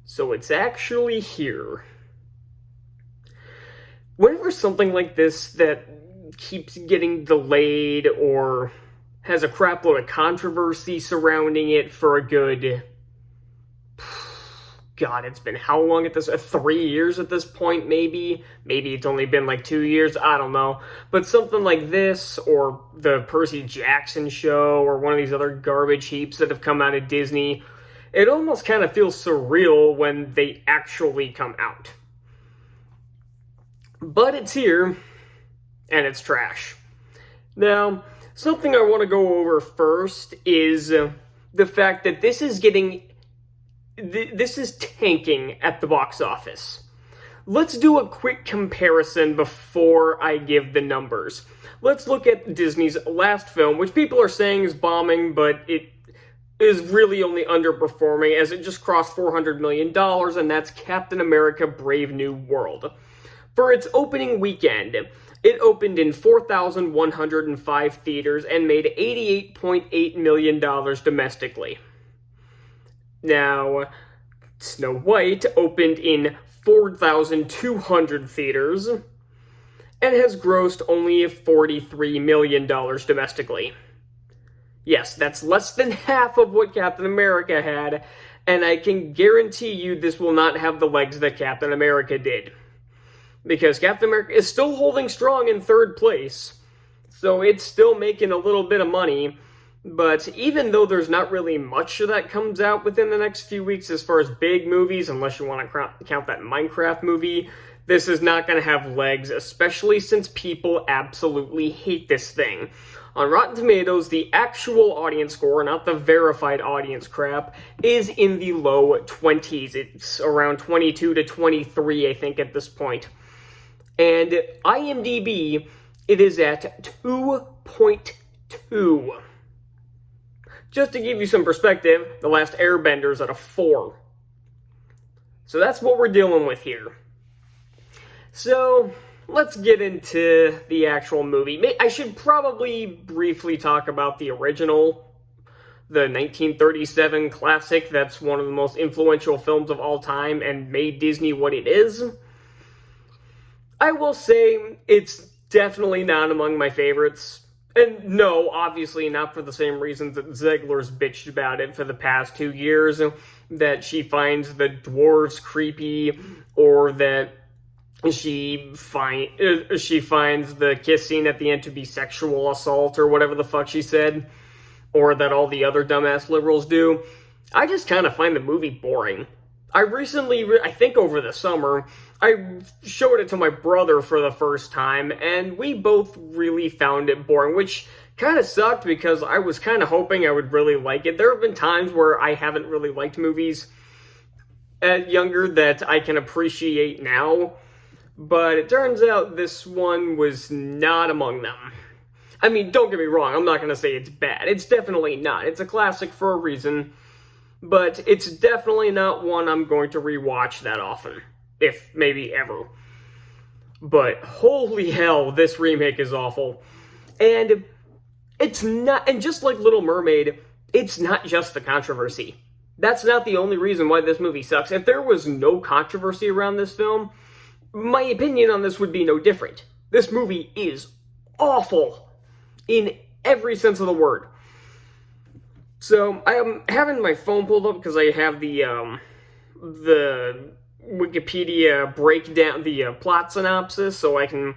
So it's actually here. Whenever something like this that keeps getting delayed or has a crapload of controversy surrounding it for a good... God, it's been how long at this? 3 years at this point, maybe? Maybe it's only been like 2 years, I don't know. But something like this, or the Percy Jackson show, or one of these other garbage heaps that have come out of Disney, it almost kind of feels surreal when they actually come out. But it's here, and it's trash. Now, something I want to go over first is the fact that this is tanking at the box office. Let's do a quick comparison before I give the numbers. Let's look at Disney's last film, which people are saying is bombing, but it is really only underperforming as it just crossed $400 million, and that's Captain America: Brave New World. For its opening weekend, it opened in 4,105 theaters and made $88.8 million domestically. Now, Snow White opened in 4,200 theaters and has grossed only $43 million domestically. Yes, that's less than half of what Captain America had, and I can guarantee you this will not have the legs that Captain America did. Because Captain America is still holding strong in third place, so it's still making a little bit of money. But even though there's not really much that comes out within the next few weeks as far as big movies, unless you want to count that Minecraft movie, this is not going to have legs, especially since people absolutely hate this thing. On Rotten Tomatoes, the actual audience score, not the verified audience crap, is in the low 20s. It's around 22 to 23, I think, at this point. And IMDb, it is at 2.2. Just to give you some perspective, The Last Airbender's at a 4. So that's what we're dealing with here. So, let's get into the actual movie. I should probably briefly talk about the original, the 1937 classic that's one of the most influential films of all time and made Disney what it is. I will say it's definitely not among my favorites. And no, obviously not for the same reasons that Zegler's bitched about it for the past 2 years, that she finds the dwarves creepy, or that she finds the kiss scene at the end to be sexual assault, or whatever the fuck she said, or that all the other dumbass liberals do. I just kind of find the movie boring. I recently, I think over the summer, I showed it to my brother for the first time, and we both really found it boring, which kind of sucked because I was kind of hoping I would really like it. There have been times where I haven't really liked movies younger that I can appreciate now, but it turns out this one was not among them. I mean, don't get me wrong, I'm not going to say it's bad. It's definitely not. It's a classic for a reason. But it's definitely not one I'm going to rewatch that often, if maybe ever. But holy hell, this remake is awful. And it's not, and just like Little Mermaid, it's not just the controversy. That's not the only reason why this movie sucks. If there was no controversy around this film, my opinion on this would be no different. This movie is awful in every sense of the word. So, I am having my phone pulled up because I have the Wikipedia breakdown, the plot synopsis, so I can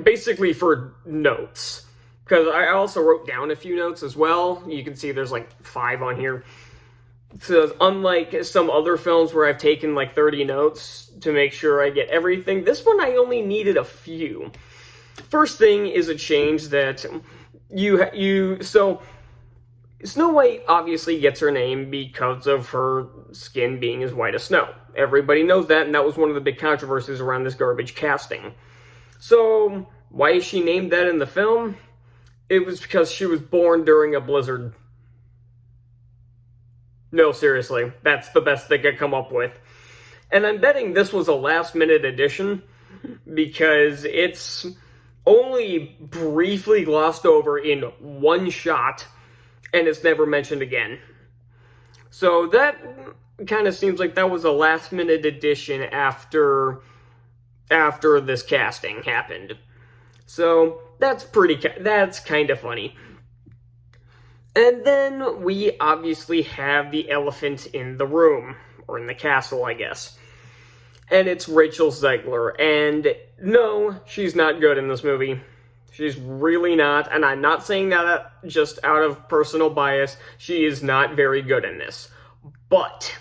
basically for notes. Because I also wrote down a few notes as well. You can see there's like 5 on here. So, unlike some other films where I've taken like 30 notes to make sure I get everything, this one I only needed a few. First thing is a change that so Snow White obviously gets her name because of her skin being as white as snow. Everybody knows that, and that was one of the big controversies around this garbage casting. So, why is she named that in the film? It was because she was born during a blizzard. No, seriously, that's the best they could come up with. And I'm betting this was a last-minute addition, because it's only briefly glossed over in one shot, and it's never mentioned again. So that, kind of seems like that was a last-minute addition after this casting happened. So that's kind of funny. And then we obviously have the elephant in the room, or in the castle, I guess. And it's Rachel Zegler. And no, she's not good in this movie. She's really not, and I'm not saying that just out of personal bias. She is not very good in this. But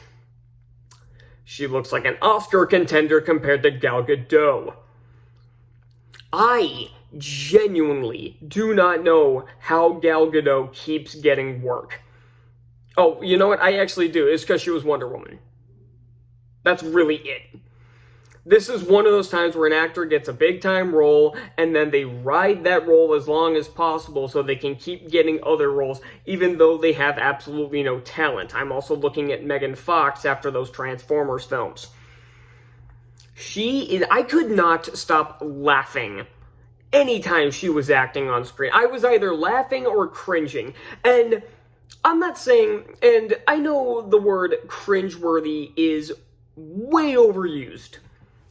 she looks like an Oscar contender compared to Gal Gadot. I genuinely do not know how Gal Gadot keeps getting work. Oh, you know what? I actually do. It's because she was Wonder Woman. That's really it. This is one of those times where an actor gets a big-time role, and then they ride that role as long as possible so they can keep getting other roles, even though they have absolutely no talent. I'm also looking at Megan Fox after those Transformers films. I could not stop laughing anytime she was acting on screen. I was either laughing or cringing. And I'm not saying, and I know the word cringeworthy is way overused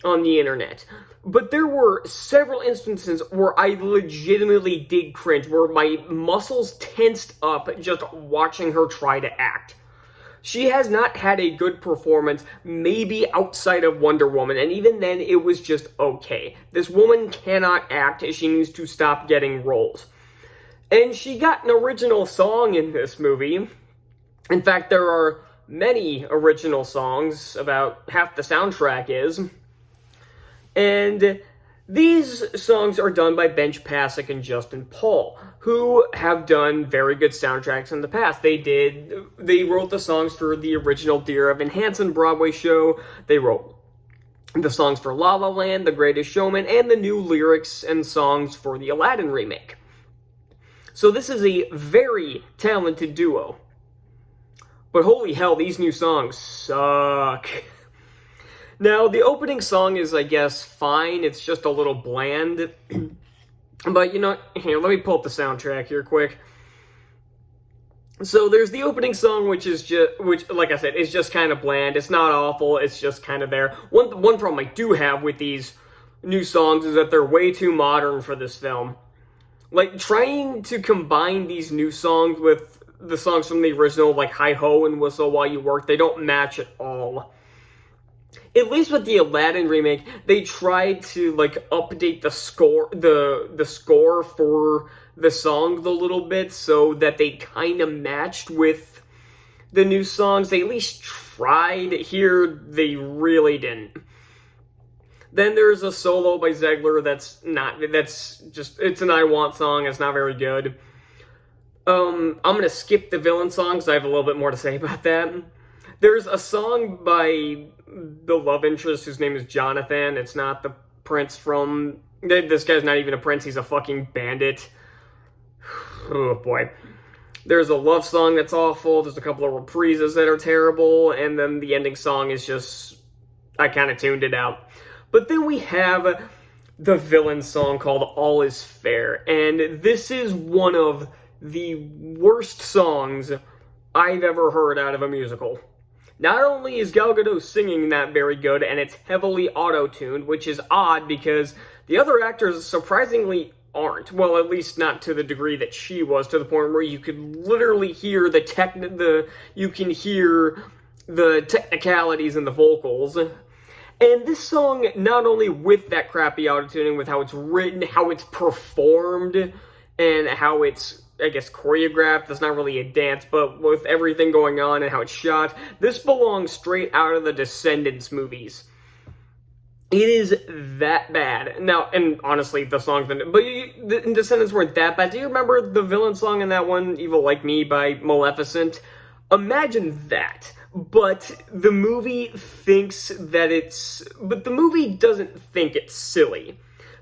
on the internet, but there were several instances where I legitimately did cringe, where my muscles tensed up just watching her try to act. She has not had a good performance, maybe outside of Wonder Woman, and even then it was just okay. This woman cannot act, she needs to stop getting roles. And she got an original song in this movie. In fact, there are many original songs, about half the soundtrack is. And these songs are done by Benj Pasek and Justin Paul, who have done very good soundtracks in the past. They wrote the songs for the original Dear Evan Hansen Broadway show. They wrote the songs for La La Land, The Greatest Showman, and the new lyrics and songs for the Aladdin remake. So this is a very talented duo. But holy hell, these new songs suck. Now, the opening song is, I guess, fine. It's just a little bland. But, you know, here, let me pull up the soundtrack here quick. So there's the opening song, which, like I said, is just kind of bland. It's not awful. It's just kind of there. One problem I do have with these new songs is that they're way too modern for this film. Like, trying to combine these new songs with the songs from the original, like Hi-Ho and Whistle While You Work, they don't match at all. At least with the Aladdin remake, they tried to, like, update the score, the score for the songs a little bit so that they kind of matched with the new songs. They at least tried. Here, they really didn't. Then there's a solo by Zegler it's an I Want song. It's not very good. I'm gonna skip the villain song because I have a little bit more to say about that. There's a song by the love interest whose name is Jonathan. It's not the prince from... This guy's not even a prince, he's a fucking bandit. Oh boy. There's a love song that's awful, there's a couple of reprises that are terrible, and then the ending song is just... I kind of tuned it out. But then we have the villain song called All Is Fair, and this is one of the worst songs I've ever heard out of a musical. Not only is Gal Gadot singing that very good, and it's heavily auto-tuned, which is odd because the other actors surprisingly aren't. Well, at least not to the degree that she was, to the point where you could literally hear the technicalities in the vocals. And this song, not only with that crappy auto-tuning, with how it's written, how it's performed, and how it's, I guess, choreographed. That's not really a dance, but with everything going on and how it's shot, this belongs straight out of the Descendants movies. It is that bad. Now, and honestly, the songs, the Descendants weren't that bad. Do you remember the villain song in that one, Evil Like Me by Maleficent? Imagine that. But the movie doesn't think it's silly.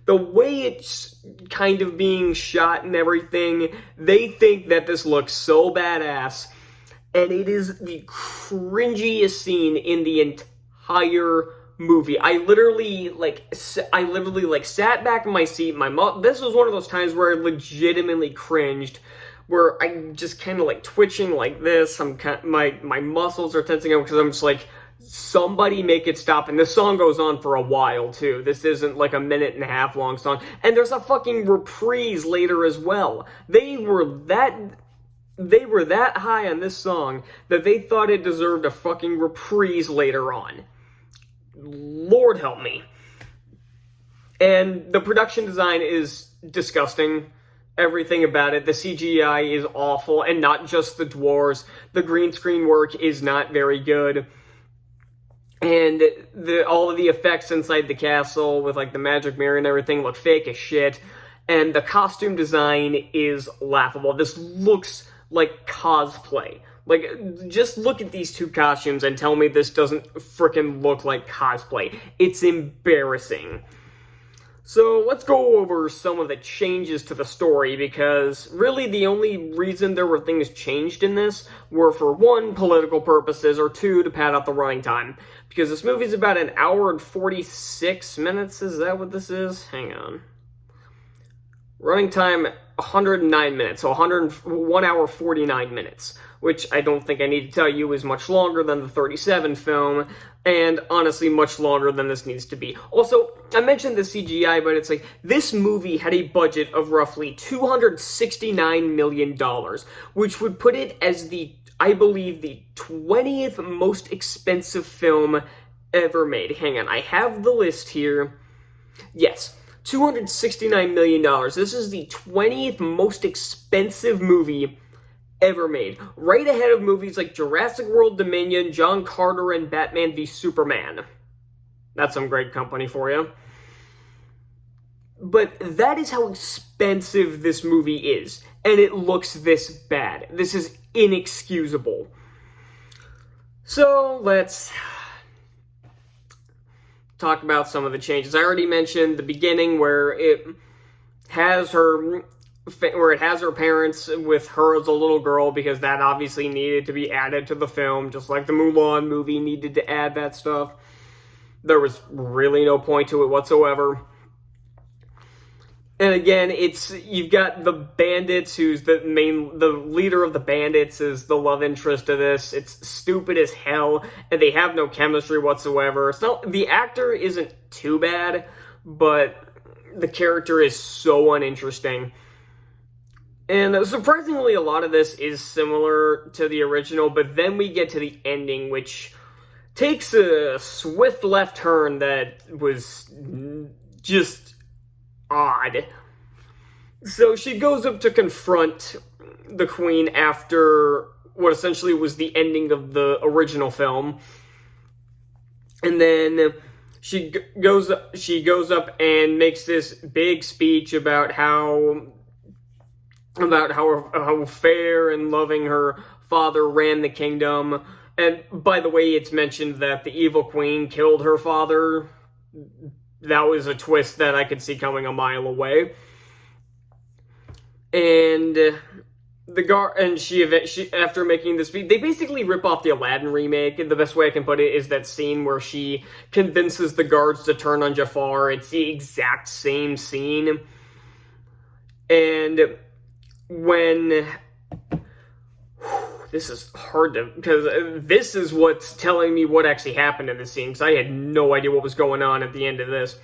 The way it's kind of being shot and everything, they think that this looks so badass, and it is the cringiest scene in the entire movie. I literally sat back in my seat. This was one of those times where I legitimately cringed where I'm just kind of like twitching like this. My muscles are tensing up because I'm just like, somebody make it stop. And this song goes on for a while too. This isn't like a minute and a half long song. And there's a fucking reprise later as well. They were that high on this song that they thought it deserved a fucking reprise later on. Lord help me. And the production design is disgusting. Everything about it. The CGI is awful, and not just the dwarves. The green screen work is not very good. And all of the effects inside the castle with like the magic mirror and everything look fake as shit. And the costume design is laughable. This looks like cosplay. Like, just look at these two costumes and tell me this doesn't frickin' look like cosplay. It's embarrassing. So let's go over some of the changes to the story, because really the only reason there were things changed in this were for one, political purposes, or two, to pad out the running time. Because this movie's about an hour and 46 minutes, is that what this is? Hang on. Running time, 109 minutes, so 1 hour 49 minutes, which I don't think I need to tell you is much longer than the 37 film, and honestly much longer than this needs to be. Also, I mentioned the CGI, but it's like, this movie had a budget of roughly $269 million, which would put it as I believe, the 20th most expensive film ever made. Hang on, I have the list here. Yes. $269 million. This is the 20th most expensive movie ever made. Right ahead of movies like Jurassic World Dominion, John Carter, and Batman v Superman. That's some great company for you. But that is how expensive this movie is. And it looks this bad. This is inexcusable. So, let's talk about some of the changes. I already mentioned the beginning where it has her parents with her as a little girl, because that obviously needed to be added to the film, just like the Mulan movie needed to add that stuff. There was really no point to it whatsoever. And again, you've got the bandits, who's the leader of the bandits is the love interest of this. It's stupid as hell, and they have no chemistry whatsoever. The actor isn't too bad, but the character is so uninteresting. And surprisingly, a lot of this is similar to the original, but then we get to the ending, which takes a swift left turn that was just odd. So she goes up to confront the queen after what essentially was the ending of the original film. And then she goes up and makes this big speech about how fair and loving her father ran the kingdom. And by the way, it's mentioned that the evil queen killed her father. That was a twist that I could see coming a mile away. And she after making this speech, they basically rip off the Aladdin remake. And the best way I can put it is that scene where she convinces the guards to turn on Jafar. It's the exact same scene. And when this is hard to, because this is what's telling me what actually happened in this scene, because I had no idea what was going on at the end of this.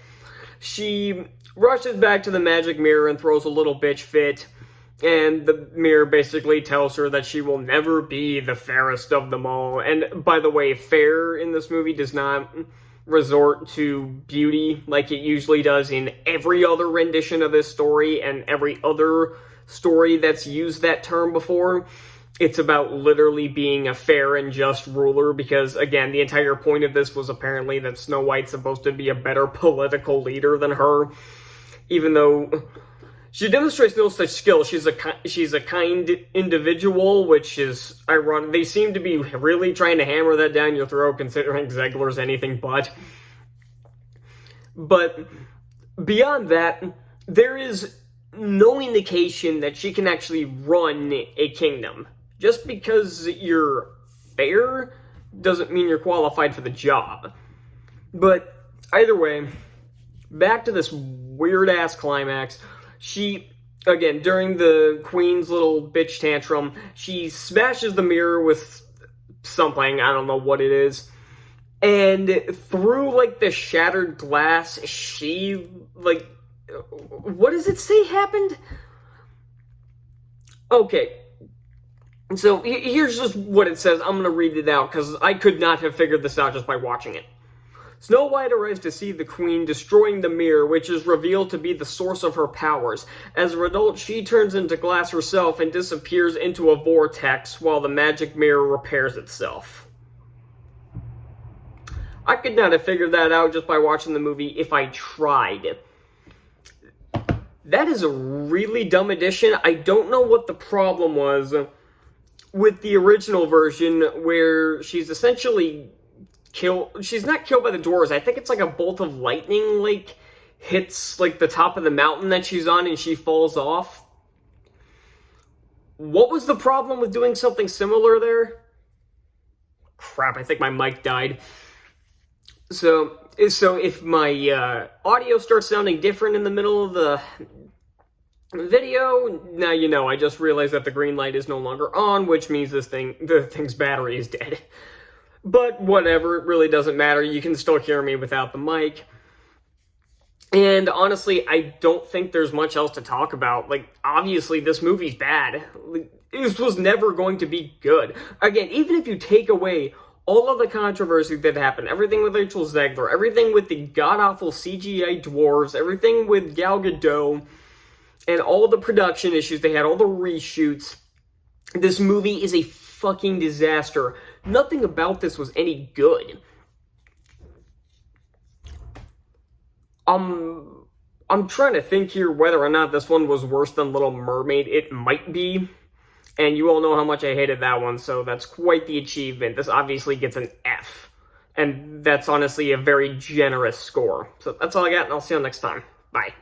She rushes back to the magic mirror and throws a little bitch fit, and the mirror basically tells her that she will never be the fairest of them all. And by the way, fair in this movie does not resort to beauty like it usually does in every other rendition of this story and every other story that's used that term before. It's about literally being a fair and just ruler, because, again, the entire point of this was apparently that Snow White's supposed to be a better political leader than her, even though she demonstrates no such skill. She's a kind individual, which is ironic. They seem to be really trying to hammer that down your throat, considering Zegler's anything but. But beyond that, there is no indication that she can actually run a kingdom. Just because you're fair doesn't mean you're qualified for the job. But either way, back to this weird-ass climax. She again, during the Queen's little bitch tantrum, she smashes the mirror with something, I don't know what it is, and through, like, the shattered glass, she, like, what does it say happened? Okay, so here's just what it says. I'm going to read it out, because I could not have figured this out just by watching it. Snow White arrives to see the Queen destroying the mirror, which is revealed to be the source of her powers. As a result, she turns into glass herself and disappears into a vortex while the magic mirror repairs itself. I could not have figured that out just by watching the movie if I tried. That is a really dumb addition. I don't know what the problem was with the original version, where she's essentially she's not killed by the doors. I think it's like a bolt of lightning, like, hits, like, the top of the mountain that she's on and she falls off. What was the problem with doing something similar there? Crap, I think my mic died. So if my audio starts sounding different in the middle of the video, now you know. I just realized that the green light is no longer on, which means the thing's battery is dead. But whatever, it really doesn't matter. You can still hear me without the mic. And honestly, I don't think there's much else to talk about. Like, obviously, this movie's bad. This was never going to be good. Again, even if you take away all of the controversy that happened, everything with Rachel Zegler, everything with the god-awful CGI dwarves, everything with Gal Gadot, and all the production issues they had, all the reshoots, this movie is a fucking disaster. Nothing about this was any good. I'm trying to think here whether or not this one was worse than Little Mermaid. It might be. And you all know how much I hated that one, so that's quite the achievement. This obviously gets an F. And that's honestly a very generous score. So that's all I got, and I'll see you next time. Bye.